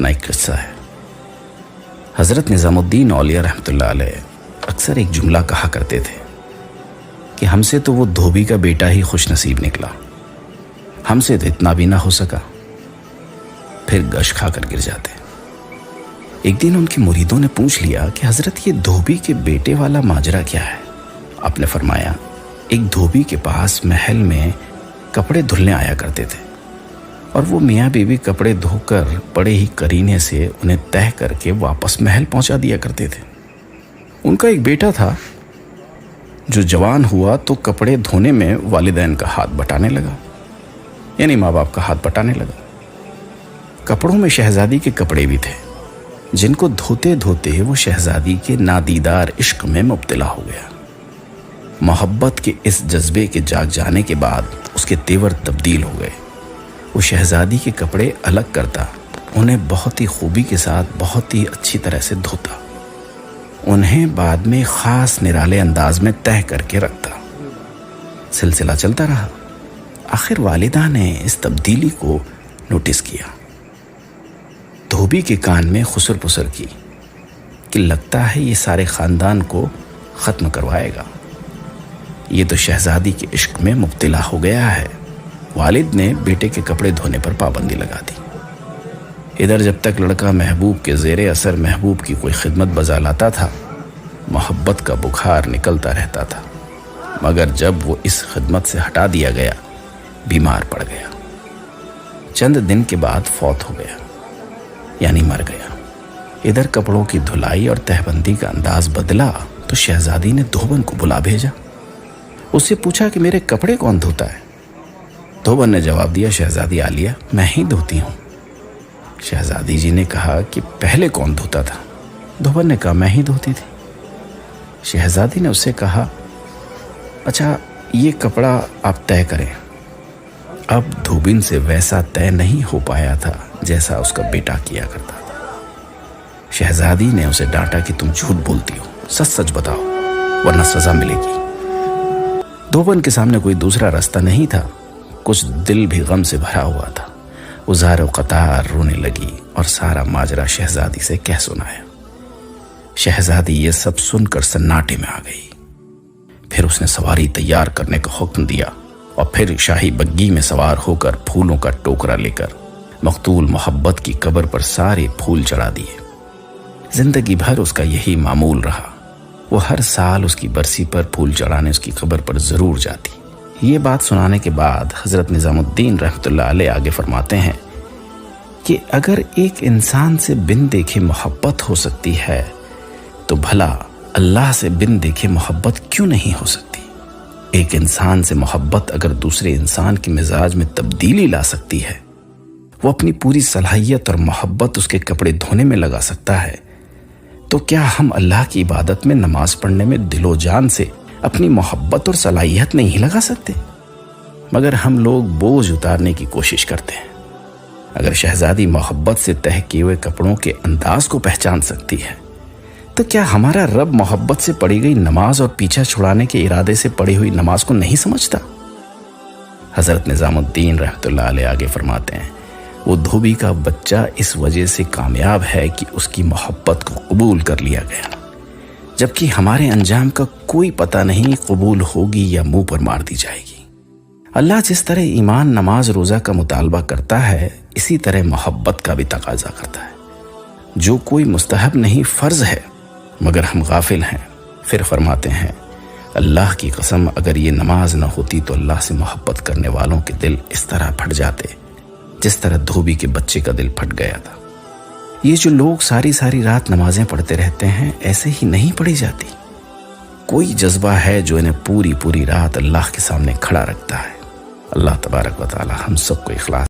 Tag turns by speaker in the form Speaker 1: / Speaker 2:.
Speaker 1: اپنا ایک قصہ ہے۔ حضرت نظام الدین اولیاء رحمۃ اللہ علیہ اکثر ایک جملہ کہا کرتے تھے کہ ہم سے تو وہ دھوبی کا بیٹا ہی خوش نصیب نکلا، ہم سے تو اتنا بھی نہ ہو سکا، پھر گش کھا کر گر جاتے۔ ایک دن ان کے مریدوں نے پوچھ لیا کہ حضرت یہ دھوبی کے بیٹے والا ماجرا کیا ہے؟ آپ نے فرمایا ایک دھوبی کے پاس محل میں کپڑے دھلنے آیا کرتے تھے، اور وہ میاں بیوی کپڑے دھو کر بڑے ہی کرینے سے انہیں تہہ کر کے واپس محل پہنچا دیا کرتے تھے۔ ان کا ایک بیٹا تھا جو جوان ہوا تو کپڑے دھونے میں والدین کا ہاتھ بٹانے لگا، یعنی ماں باپ کا ہاتھ بٹانے لگا۔ کپڑوں میں شہزادی کے کپڑے بھی تھے، جن کو دھوتے دھوتے وہ شہزادی کے نادیدار عشق میں مبتلا ہو گیا۔ محبت کے اس جذبے کے جاگ جانے کے بعد اس کے تیور تبدیل ہو گئے۔ وہ شہزادی کے کپڑے الگ کرتا، انہیں بہت ہی خوبی کے ساتھ بہت ہی اچھی طرح سے دھوتا، انہیں بعد میں خاص نرالے انداز میں تہہ کر کے رکھتا۔ سلسلہ چلتا رہا۔ آخر والدہ نے اس تبدیلی کو نوٹس کیا، دھوبی کے کان میں خسر پسر کی کہ لگتا ہے یہ سارے خاندان کو ختم کروائے گا، یہ تو شہزادی کے عشق میں مبتلا ہو گیا ہے۔ والد نے بیٹے کے کپڑے دھونے پر پابندی لگا دی۔ ادھر جب تک لڑکا محبوب کے زیر اثر محبوب کی کوئی خدمت بجا لاتا تھا، محبت کا بخار نکلتا رہتا تھا، مگر جب وہ اس خدمت سے ہٹا دیا گیا، بیمار پڑ گیا، چند دن کے بعد فوت ہو گیا، یعنی مر گیا۔ ادھر کپڑوں کی دھلائی اور تہہ بندی کا انداز بدلا تو شہزادی نے دھوبن کو بلا بھیجا۔ اس سے پوچھا کہ میرے کپڑے کون دھوتا ہے؟ دھوبن نے جواب دیا، شہزادی عالیہ میں ہی دھوتی ہوں۔ شہزادی جی نے کہا کہ پہلے کون دھوتا تھا؟ دھوبن نے کہا میں ہی دھوتی تھی۔ شہزادی نے اس سے کہا اچھا یہ کپڑا آپ طے کریں۔ اب دھوبن سے ویسا طے نہیں ہو پایا تھا جیسا اس کا بیٹا کیا کرتا تھا۔ شہزادی نے اسے ڈانٹا کہ تم جھوٹ بولتی ہو، سچ سچ بتاؤ ورنہ سزا ملے گی۔ دھوبن کے سامنے کوئی دوسرا راستہ نہیں تھا، کچھ دل بھی غم سے بھرا ہوا تھا۔ وہ زار و قطار رونے لگی اور سارا ماجرا شہزادی سے کہہ سنایا۔ شہزادی یہ سب سن کر سناٹے میں آ گئی۔ پھر اس نے سواری تیار کرنے کا حکم دیا اور پھر شاہی بگی میں سوار ہو کر پھولوں کا ٹوکرا لے کر مقتول محبت کی قبر پر سارے پھول چڑھا دیے۔ زندگی بھر اس کا یہی معمول رہا، وہ ہر سال اس کی برسی پر پھول چڑھانے اس کی قبر پر ضرور جاتی۔ یہ بات سنانے کے بعد حضرت نظام الدین رحمۃ اللہ علیہ آگے فرماتے ہیں کہ اگر ایک انسان سے بن دیکھے محبت ہو سکتی ہے تو بھلا اللہ سے بن دیکھے محبت کیوں نہیں ہو سکتی؟ ایک انسان سے محبت اگر دوسرے انسان کے مزاج میں تبدیلی لا سکتی ہے، وہ اپنی پوری صلاحیت اور محبت اس کے کپڑے دھونے میں لگا سکتا ہے، تو کیا ہم اللہ کی عبادت میں نماز پڑھنے میں دل و جان سے اپنی محبت اور صلاحیت نہیں لگا سکتے؟ مگر ہم لوگ بوجھ اتارنے کی کوشش کرتے ہیں۔ اگر شہزادی محبت سے تہہ کیے ہوئے کپڑوں کے انداز کو پہچان سکتی ہے تو کیا ہمارا رب محبت سے پڑھی گئی نماز اور پیچھا چھڑانے کے ارادے سے پڑھی ہوئی نماز کو نہیں سمجھتا؟ حضرت نظام الدین رحمۃ اللہ علیہ آگے فرماتے ہیں وہ دھوبی کا بچہ اس وجہ سے کامیاب ہے کہ اس کی محبت کو قبول کر لیا گیا، جبکہ ہمارے انجام کا کوئی پتہ نہیں قبول ہوگی یا منہ پر مار دی جائے گی۔ اللہ جس طرح ایمان، نماز، روزہ کا مطالبہ کرتا ہے، اسی طرح محبت کا بھی تقاضا کرتا ہے، جو کوئی مستحب نہیں فرض ہے، مگر ہم غافل ہیں۔ پھر فرماتے ہیں اللہ کی قسم اگر یہ نماز نہ ہوتی تو اللہ سے محبت کرنے والوں کے دل اس طرح پھٹ جاتے جس طرح دھوبی کے بچے کا دل پھٹ گیا تھا۔ یہ جو لوگ ساری ساری رات نمازیں پڑھتے رہتے ہیں، ایسے ہی نہیں پڑھی جاتی۔ کوئی جذبہ ہے جو انہیں پوری پوری رات اللہ کے سامنے کھڑا رکھتا ہے۔ اللہ تبارک و تعالی ہم سب کو اخلاص